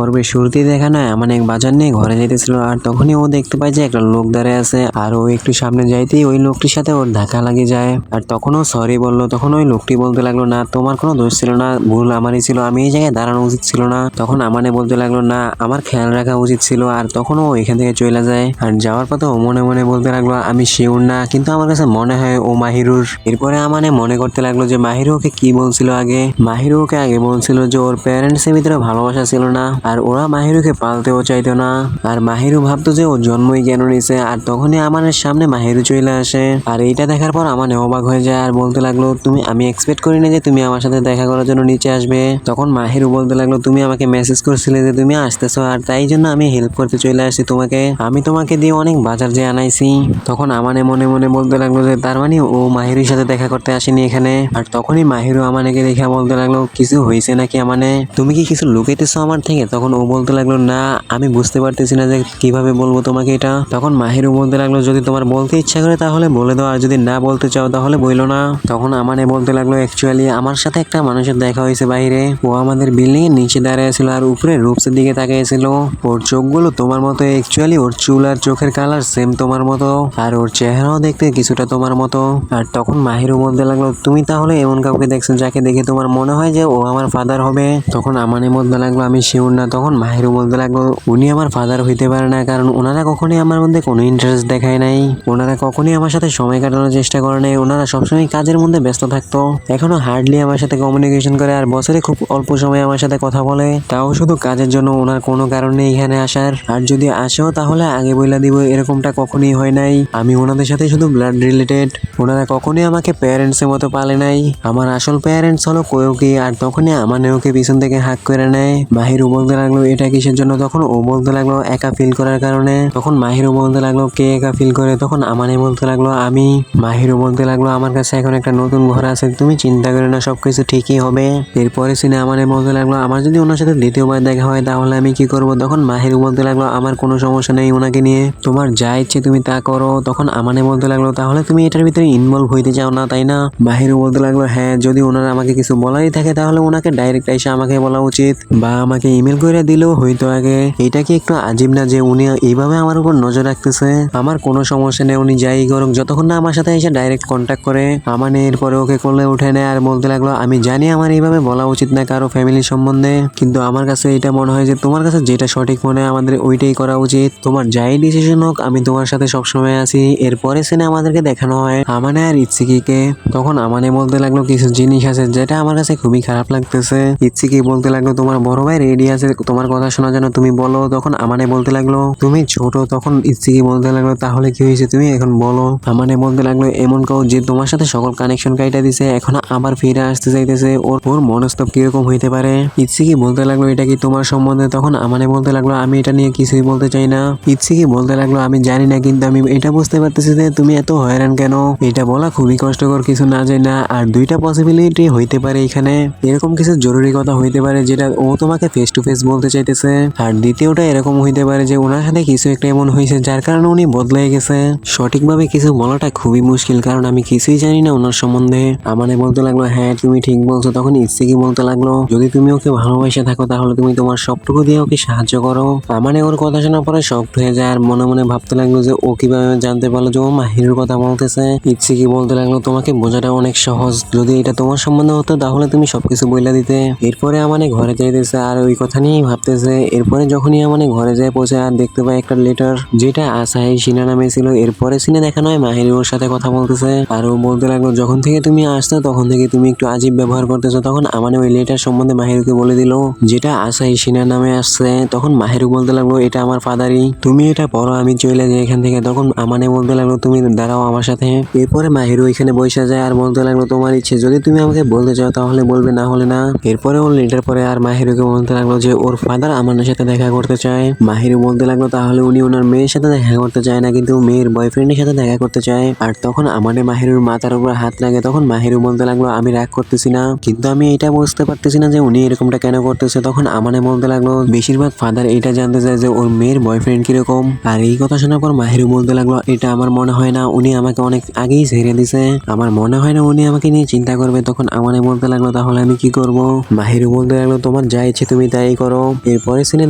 পর্বের শুরুতেই দেখানো হয় আমান এক বাজার নিয়ে ঘরে যেতেছিল আর তখনই ও দেখতে পায় যে একটা লোক দাঁড়িয়ে আছে আর ও একটু সামনে যাইতেই ওই লোকটির সাথে ওর ধাক্কা লাগে যায় আর তখন ও সরি বললো। তখন ওই লোকটি বলতে লাগলো না তোমার কোনো দোষ ছিল না, ভুল আমারই ছিল, আমি এই জায়গায় দাঁড়ানো উচিত ছিল না। তখন আমানে বলতে লাগলো না আমার খেয়াল রাখা উচিত ছিল আর তখন ও এখান থেকে চলে যায়। আর যাওয়ার পথে ও মনে মনে বলতে লাগলো আমি শিওর না কিন্তু আমার কাছে মনে হয় ও মাহিরুর। এরপরে আমানে মনে করতে লাগলো যে মাহিরু ওকে কি বলছিল আগে। মাহিরু ওকে আগে বলছিল যে ওর প্যারেন্টস এর ভিতরে ভালোবাসা ছিল না আর ওরা মাহিরুকে পালতেও চাইতো না আর মাহিরু ভাবতো যে ও জন্মই কেন নিছে। আর তখনই আমানের সামনে মাহিরু চলে আসে আর এইটা দেখার পর আমানে অবাক হয়ে যায় আর বলতে লাগলো আমি এক্সপেক্ট করি না যে তুমি আমার সাথে দেখা করার জন্য নিচে আসবে। তখন মাহিরু বলতে লাগলো তুমি আমাকে মেসেজ করছিলে যে তুমি আসতেছো আর তাই জন্য আমি হেল্প করতে চলে আসছি তোমাকে, আমি তোমাকে দিয়ে অনেক বাজার যে আনাইছি। তখন আমানে মনে মনে বলতে লাগলো যে তার মানে ও মাহিরুর সাথে দেখা করতে আসেনি এখানে। আর তখনই মাহিরু আমানেকে দেখে বলতে লাগলো কিছু হয়েছে নাকি আমানে, তুমি কি কিছু লুকাইতেছো আমার থেকে? তখন ও বলতে লাগলো না আমি বুঝতে পারতেছি না যে কিভাবে বলবো তোমাকে এটা। তখন মাহিরু বলতে লাগলো যদি তোমার বলতে ইচ্ছা করে তাহলে বলে দাও আর যদি না বলতে চাও তাহলে বইলো না। তখন আমানে বলতে লাগলো অ্যাকচুয়ালি আমার সাথে একটা মানুষের দেখা হয়েছে বাইরে, ও আমাদের বিল্ডিং এর নিচে দাঁড়িয়ে ছিল আর উপরে রূপসের দিকে তাকিয়েছিল। ওর চোখগুলো তোমার মতো, অ্যাকচুয়ালি ওর চুল আর চোখের কালার সেম তোমার মতো আর ওর চেহারাও দেখতে কিছুটা তোমার মতো। আর তখন মাহিরু বলতে লাগলো তুমি তাহলে এমন কাউকে দেখছো যাকে দেখে তোমার মনে হয় যে ও আমার ফাদার হবে? তখন আমানে বলতে লাগলো আমি শিওর না। তখন মাহিরু বলতে লাগলো উনি আমার ফাদার হইতে পারে না কারণ ওনারা কখনোই আমার মধ্যে কোনো ইন্টারেস্ট দেখায় নাই, ওনারা কখনোই আমার সাথে সময় কাটানোর চেষ্টা করে নাই, ওনারা সবসময় কাজের মধ্যে ব্যস্ত থাকতো, এখনো হার্ডলি আমার সাথে কমিউনিকেশন করে আর বছরে খুব অল্প সময় আমার সাথে কথা বলে, তাও শুধু কাজের জন্য। ওনার কোনো কারণ নেই এখানে আসার আর যদি আসেও তাহলে আগে বইলা দিব, এরকমটা কখনোই হয় নাই। আমি ওনাদের সাথে শুধু ব্লাড রিলেটেড, ওনারা কখনোই আমাকে প্যারেন্টস এর মতো পালে নাই, আমার আসল প্যারেন্টস হলো কোয়কি। আর তখনই আমানে ওকে পিছন থেকে হাক করে নেয়। মাহিরু বলতে লাগলো এটা কিসের জন্য? তখন ও বলতে লাগলো একা ফিল করার কারণে। তখন মাহিরু বলতে লাগলো কে একা ফিল করে? তখন আমানে বলতে লাগলো আমি। মাহিরু বলতে লাগলো আমার কাছে এখন একটা নতুন ঘর আছে, তুমি চিন্তা করে না সবকিছু ঠিকই হবে। এরপরে সিনে আমানে বলতে লাগলো আমার যদি ওনার সাথে দ্বিতীয়বার দেখা হয় তাহলে আমি কি করব? তখন মাহিরু বলতে লাগলো আমার কোনো সমস্যা নেই ওনাকে নিয়ে, তোমার যা ইচ্ছে তুমি তা করো। তখন আমানে বলতে লাগলো তাহলে তুমি এটার ভিতরে ইনভলভ হইতে চাও না তাই না? মাহিরু বলতে লাগলো হ্যাঁ, যদি ওনার আমাকে কিছু বলারই থাকে তাহলে ওনাকে ডাইরেক্ট এসে আমাকে বলা উচিত বা আমাকে ইমেল করে দিলেও হইতো আগে। এটা কি একটু আজীব না যে উনি এইভাবে আমার উপর নজর রাখতেছে? আমার কোনো সমস্যা নেই উনি যাই করুক, যতক্ষণ না আমার সাথে এসে ডাইরেক্ট কন্ট্যাক্ট করে। আমানে এরপরে ওকে কোলে উঠে নেয় আর বলতে লাগলো আমি জানি আমার এইভাবে বলা উচিত না কারো ফ্যামিলি সম্বন্ধে, কিন্তু আমার কাছে এটা মনে হয় যে তোমার কাছে যেটা সঠিক মনে হয় আমাদের ওইটাই করা উচিত, তোমার যাই ডিসিশন হোক আমি তোমার সাথে সবসময় আছি। এরপরে সিনে আমাদেরকে দেখানো হয় আমানে আর ইৎসিকিকে। তখন আমানে বলতে লাগলো কিছু জিনিস আছে যেটা আমার কাছে খুবই খারাপ লাগতেছে। ইৎসিকি বলতে লাগলো তোমার বড় ভাই রেডি আছে তোমার কথা শোনার জন্য, তুমি বলো। তখন আমানে বলতে লাগলো তুমি ছোট। তখন ইৎসিকি বলতে লাগলো তাহলে কি হয়েছে তুমি এখন বলো। আমানে বলতে লাগলো এমন কাউ যে তোমার সাথে সকল কানেকশন কাইটা দিছে এখন আবার ফিরে আসতে চাইতেছে, ওর মনস্তব কিরকম হইতে পারে? ইৎসিকি বলতে লাগলো এটা কি তোমার সম্বন্ধে? তখন আমানে বলতে লাগলো আমি এটা নিয়ে কিছুই বলতে চাই না। ইৎসিকি বলতে লাগলো আমি জানি না কিন্তু আমি এটা বুঝতে পারতেছি যে তুমি এত হয়রান কেন, এটা বলা খুবই কষ্টকর, কিছু না যাই না। আর দুইটা পসিবিলিটি হইতে পারে এখানে, এরকম কিছু জরুরি কথা হইতে পারে যেটা ও তোমাকে ফেস টু ফেস বলতে চাইতেছে, আর দ্বিতীয়টা এরকম হইতে পারে যে ওনার সাথে কিছু একটা এমন হয়েছে যার কারণে উনি বদলে গেছে। সঠিকভাবে কিছু বলাটা খুবই মুশকিল কারণ আমি কিছুই জানি না ওনার সম্বন্ধে। আমানে বলতে লাগলো হ্যাঁ তুমি ঠিক বলছো। তখন ইৎসিকি বলতে লাগলো যদি তুমি ওকে ভালোবাসে থাকো তাহলে তুমি তোমার সবটুকু দিয়ে ওকে সাহায্য করো। আমানে ওর কথা শোনার পরে শক্ট হয়ে যায় আর মনে মনে ভাবতে লাগলো যে ও কিভাবে জানতে পারলো যে ও মাহিরুর কথা বলতেছে। ইৎসিকি বলতে লাগলো তোমাকে বোঝাটা অনেক সহজ, যদি এটা তোমার সম্বন্ধে হতো তাহলে তুমি সবকিছু বইলা দিতে। এরপরে আমানে ঘরে যাইতেছে আর ওই কথা নিয়েই ভাবতেছে। এরপরে যখনই আমানে ঘরে যায় পৌঁছে আর দেখতে পাই একটা লেটার যেটা আসাহি সিনা নামে ছিল। এরপরে সিনে দেখানো হয় মাহিরু ওর সাথে কথা বলতেছে আর ও বলতে লাগলো যখন থেকে তুমি আসছো তখন থেকে তুমি একটু আজীব ব্যবহার করতেছো। তখন আমানে ওই লেটার সম্বন্ধে মাহিরুকে বলে দিল যেটা আসাহি সিনা নামে আসছে। তখন মাহিরু বলতে লাগলো এটা আমার ফাদারই, তুমি এটা পড়ো আমি চলে যাই এখান থেকে। তখন আমানে বলতে লাগলো তুমি দাঁড়াও আমার সাথে। এরপরে মাহিরু এখানে বসে যায় আর বলতে লাগলো তোমার ইচ্ছে, যদি তুমি আমাকে বলতে চাও তাহলে বলবে না হলে না। এরপরে ওর লেটার পরে আর মাহিরুকে বলতে লাগলো যে ওর ফাদার আমানের সাথে দেখা করতে চায়। মাহিরু বলতে লাগলো তাহলে উনি ওনার মেয়ের সাথে দেখা করতে চায় না কিন্তু মেয়ের বয়ফ্রেন্ডের সাথে দেখা করতে চায়। আর তখন আমাদের মাহিরুর মাথার উপর হাত লাগে। তখন মাহিরু বলতে লাগলো আমি রাগ করতেছি না কিন্তু আমি এটা বুঝতে পারতেছি না যে উনি এরকমটা কেন করতেছে। তখন আমানে বলতে লাগলো বেশিরভাগ ফাদার এটা জানতে চায় যে ওর মেয়ের বয়ফ্রেন্ড কিরকম। আর এই কথা শোনার পর মাহিরু বলতে লাগলো এটা আমার মনে হয় না, উনি আমাকে অনেক আগেই ছেড়ে দিছে, আমার মনে হয় না উনি আমাকে নিয়ে চিন্তা করবে। তখন আমানে বলতে লাগলো তাহলে আমি কি করব? মাহিরু বলতে লাগলো তোমার যা ইচ্ছে তুমি তাই করো। করো। এরপরে সিনে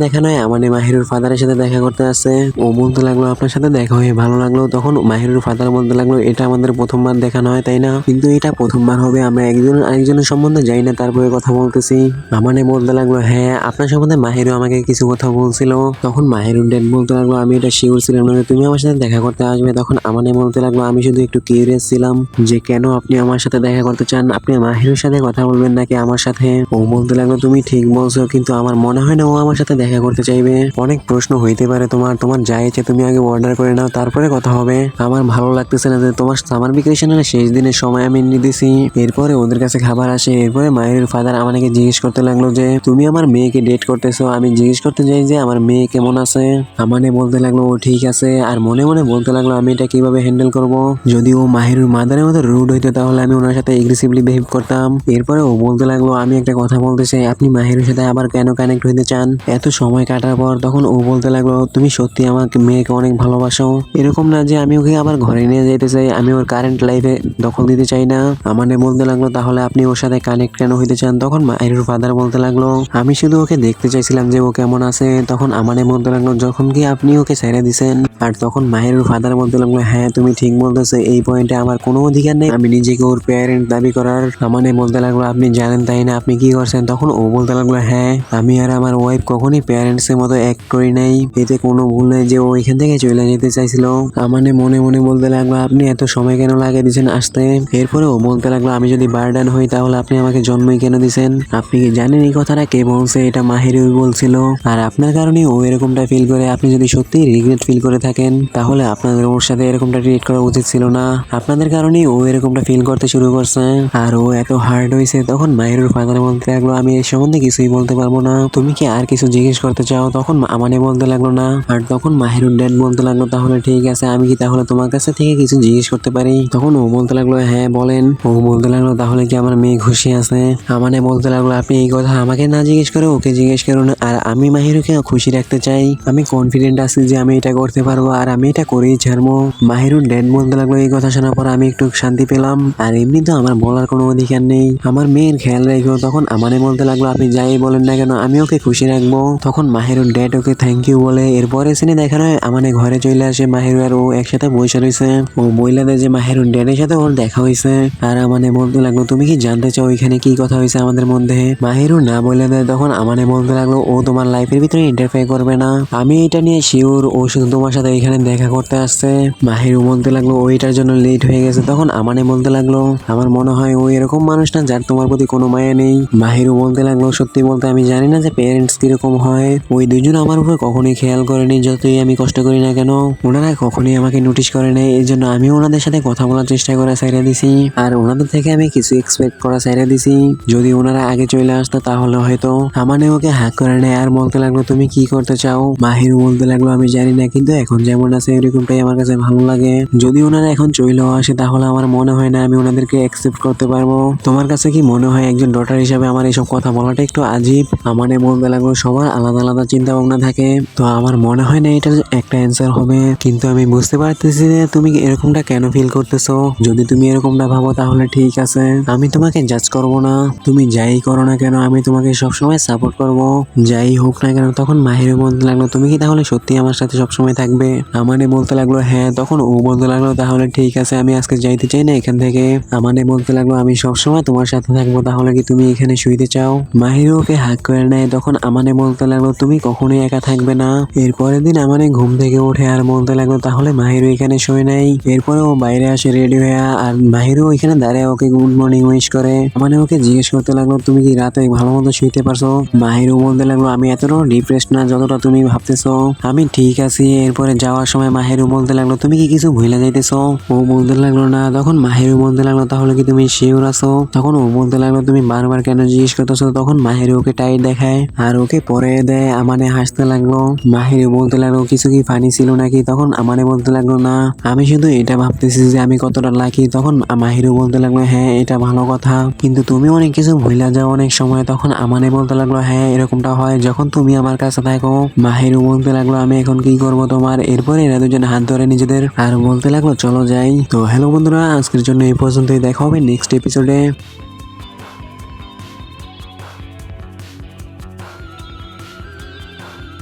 দেখানো হয় আমানে মাহিরুর ফাদারের সাথে দেখা করতে আসছে। ও বলতে লাগলো আপনার সাথে দেখা হয়ে ভালো লাগলো। তখন মাহিরুর ফাদার বলতে লাগলো এটা আমাদের প্রথমবার দেখানো হয় তাই না, কিন্তু এটা প্রথমবার হবে, আমরা একজন আরেকজনের সম্বন্ধে যাই না তারপরে কথা বলতেছি। আমানে বলতে লাগলো হ্যাঁ আপনার সম্বন্ধে মাহিরু আমাকে কিছু কথা বলছিল। তখন মাহিরুর ড্যাড বলতে লাগলো আমি এটা শিওর ছিলাম না যে তুমি আমার সাথে দেখা করতে আসবে। তখন আমানে বলতে লাগলো আমি শুধু একটু কিউরিয়াস ছিলাম যে কেন আপনি আমার সাথে দেখা করতে চান, আপনি মাহিরুর সাথে কথা বলবেন নাকি আমার সাথে। ও বলতে লাগলো তুমি ঠিক বলছো, কিন্তু আমার মনে হয় না ও আমার সাথে দেখা করতে চাইবে। অনেক প্রশ্ন হইতে পারে তোমার তোমার যা ইচ্ছে তুমি আগে অর্ডার করে নাও তারপরে কথা হবে। আমার ভালো লাগতেছে না যে তোমার সামার ভ্যাকেশনের শেষ দিনের সময় আমি নিয়ে দিছি। এরপরে ওদের কাছে খাবার আসে। এরপরে মাহিরুর ফাদার আমাকে জিজ্ঞেস করতে লাগলো যে তুমি আমার মেয়েকে ডেট করতেছো। আমি জিজ্ঞেস করতে চাই যে আমার মেয়ে কেমন আছে। আমানে বলতে লাগলো ও ঠিক আছে, আর মনে মনে বলতে লাগলো আমি এটা কিভাবে হ্যান্ডেল করব। যদি ও মাহিরুর মাদারের মতো রুড হইতো তাহলে আমি ওনার সাথে এগ্রেসিভলি বিহেভ করতাম। এরপরে ও বলতে লাগলো আমি একটা কথা বলতে চাই, আপনি মাহিরুর সাথে আবার কেন কানেক্ট হইতে চান এত সময় কাটার পর। তখন ও বলতে লাগলো তুমি সত্যি আমাকে মেয়েকে অনেক ভালোবাসো, এরকম না যে আমি ওকে আবার ঘরে নিয়ে যেতে চাই, আমি ওর কারেন্ট লাইফে দখল দিতে চাই না। আমানে বলতে লাগলো তাহলে আপনি ওর সাথে কানেক্ট কেন হইতে চান। তখন মাহিরুর ফাদার বলতে লাগলো আমি শুধু ওকে দেখতে চাইছিলাম যে ও কেমন আছে। তখন আমানে বলতে লাগলো যখন কি আপনি ওকে ছেড়ে দিছেন। আর তখন মাহিরুর ফাদার বলতে লাগলো হ্যাঁ তুমি ঠিক বলতেছো, এই পয়েন্টে আমার কোনো অধিকার নেই আমি নিজেকে ওর প্যারেন্ট দাবি করার। আমানে বলতে লাগলো আপনি জানেন তাই না আপনি কি করছেন। তখন ও বলতে লাগলো হ্যাঁ আমি আর আমার ওয়াইফ কখনই প্যারেন্টস এর মতো অ্যাক্ট করি নাই, এতে কোনো ভুল নেই যে ও এখান থেকে চলে যেতে চাইছিল। আমানে মনে মনে বলতে লাগলো আপনি এত সময় কেন লাগিয়ে দিয়েছেন আসতে। এরপরে ও বলতে লাগলো আমি যদি বার্ডেন হই তাহলে আপনি আমাকে জন্মই কেন দিছেন। আপনি কি জানেন এই কথাটা কে বলছে, এটা মাহিরুই বলছিল। আর আপনার কারণে ও এরকমটা ফিল করে। আপনি যদি সত্যি রিগ্রেট ফিল করে থাকেন তাহলে আপনাদের ওর সাথে এরকমটা ট্রিট করা উচিত ছিল না, আপনাদের কারণেই ও এরকমটা ফিল করতে শুরু করছে। আর ও এত হার্ড হয়েছে। তখন মাহিরুর ফাদার বলতে লাগলো আমি এই সম্বন্ধে কিছুই বলতে পারবো না, তুমি কি আর কিছু জিজ্ঞেস করতে চাও। তখন আমানে বলতে লাগলো না। আর তখন মাহিরুর ড্যাড বলতে লাগলো তাহলে ঠিক আছে আমি কি তাহলে তোমার কাছে থেকে কিছু জিজ্ঞেস করতে পারি। তখন ও বলতে লাগলো হ্যাঁ বলেন। ও বলতে লাগলো তাহলে কি আমার মেয়ে খুশি আছে। আমানে বলতে লাগলো আপনি এই কথা আমাকে না জিজ্ঞেস করে ওকে জিজ্ঞেস করুন, আর আমি মাহিরুকে খুশি রাখতে চাই, আমি কনফিডেন্ট আছি যে আমি এটা করতে পারবো আর আমি এটা করেই ছাড়বো। মাহিরুর ড্যাড বলতে লাগলো এই কথা শোনার পর আমি একটু শান্তি পেলাম, আর এমনি তো আমার বলার কোনো অধিকার নেই, আমার মেয়ের খেয়াল রেখো। তখন আমানে বলতে লাগলো আপনি যাই বলেন না কেন আমি ওকে খুশি রাখবো। তখন মাহিরুর ড্যাড ওকে থ্যাংক ইউ বলে। এরপরে সিনে দেখানো হয় আমানে ঘরে চলে আসে মাহিরু আর ও একসাথে বসে রয়েছে। ও বইলা দেয় যে মাহিরুর ড্যাডের সাথে ওর দেখা হয়েছে। আর আমানে বলতে লাগলো তুমি কি জানতে চাও এখানে কি কথা হয়েছে আমাদের মধ্যে। মাহিরু না বলে দেয়। তখন আমানে বলতে লাগলো ও তোমার লাইফের ভিতরে ইন্টারফেয়ার করবে না, আমি এটা নিয়ে শিওর, ও শুধু তোমার সাথে এখানে দেখা করতে আসছে। মাহিরু বলতে লাগলো ও এটার জন্য লেট হয়ে গেছে। তখন আমানে বলতে লাগলো আমার মনে হয় ও এরকম মানুষ না যার তোমার প্রতি কোনো মায়া নেই। মাহিরু বলতে লাগলো সত্যি বলতে আমি জানি না যে পেরেন্টস কিরকম হয়, ওই দুজন আমার উপর কখনোই খেয়াল করেনি, যতই আমি কষ্ট করি না কেন ওনারা কখনোই আমাকে নোটিশ করে নাই, এই জন্য আমি ওনাদের সাথে কথা বলার চেষ্টা করা ছাইড়া দিছি, আর ওনাদের থেকে আমি কিছু এক্সপেক্ট করা ছাইড়া দিছি। যদি ওনারা আগে চলে আসতো তাহলে হয়তো আমানে ওকে হাক করে নেয়। আর বলতে লাগলো তুমি কি করতে চাও। মাহিরু বলতে লাগলো আমি জানি না, কিন্তু এখন যেমন আছে এরকমটাই আমার কাছে ভালো লাগে, যদি ওনারা এখন চলেও আসে তাহলে আমার মনে হয় না আমি ওনাদেরকে অ্যাকসেপ্ট করতে পারবো। তোমার কাছে কি মনে হয় একজন ডটার হিসাবে আমার এইসব কথা বলাটা একটু আজীব। আমানে বলতে লাগলো সবার আলাদা আলাদা চিন্তা ভাবনা থাকে, তো আমার মনে হয় না এটার একটা অ্যান্সার হবে, কিন্তু আমি বুঝতে পারতেছি যে তুমি এরকমটা কেন ফিল করতেছো। যদি তুমি এরকমটা ভাবো তাহলে ঠিক আছে, আমি তোমাকে জাজ করবো না, তুমি যাই করো না কেন আমি তোমাকে সবসময় সাপোর্ট করবো, যাই হোক না কেন। তখন মাহিরু বলতে লাগলো তুমি কি তাহলে সত্যি আমার সাথে সবসময় থাকবে। আমানে বলতে লাগলো হ্যাঁ। তখন ও বলতে লাগলো তাহলে ঠিক আছে আমি আজকে যাইতে চাই না এখান থেকে। আমানে বলতে লাগলো আমি সবসময় তোমার সাথে থাকবো, তাহলে কি তুমি এখানে শুইতে চাও। মাহিরু ওকে হাক করে নেয়। তখন আমানে বলতে লাগলো তুমি কখনোই একা থাকবে না। এরপরের দিন আমানে ঘুম থেকে উঠে আর বলতে লাগলো তাহলে মাহিরু এখানে শুয়ে নাই। এরপরে ও বাইরে আসে রেডি হয়ে, আর মাহিরু ওইখানে দাঁড়িয়ে ওকে গুড মর্নিং উইশ করে। মানে ওকে জিজ্ঞেস করতে লাগলো তুমি কি রাতে ভালো মতো শুইতে পারছো। মাহিরু বলতে লাগলো আমি এতটা ডিপ্রেসড না যতটা তুমি ভাবতেছো, আমি ঠিক আছি। এরপরে যাওয়ার সময় মাহিরু বলতে লাগলো তুমি কি কিছু ভুলে যাইতেছো। ও বলতে লাগলো না। তখন মাহিরু বলতে লাগলো তাহলে কি তুমি শিওর আছো। তখন ও বলতে লাগলো তুমি বারবার কেন জিজ্ঞেস করতেছো। তখন মাহিরু ওকে টাইট দেখায় আর ওকে পরে দেয়। আমানে হাসতে লাগলো। মাহিরু বলতে লাগলো কিছু কি ফানি ছিল নাকি। তখন আমানে বলতে লাগলো না, আমি শুধু এটা ভাবতেছি যে আমি কতটা লাকি। তখন মাহিরু বলতে লাগলো হ্যাঁ এটা ভালো কথা, কিন্তু তুমি অনেক কিছু ভুলে যাও অনেক সময়। তখন আমানে বলতে লাগলো হ্যাঁ এরকমটা হয় যখন তুমি আমার কাছে থাকো। মাহিরু বলতে লাগলো আমি এখন কি করব তোমার। এরপরে এরা দুজন হাত ধরে নিজেদের আর বলতে লাগলো চলো যাই। তো হ্যালো বন্ধুরা, আজকের জন্য এই পর্যন্তই, দেখা হবে নেক্সট এপিসোডে।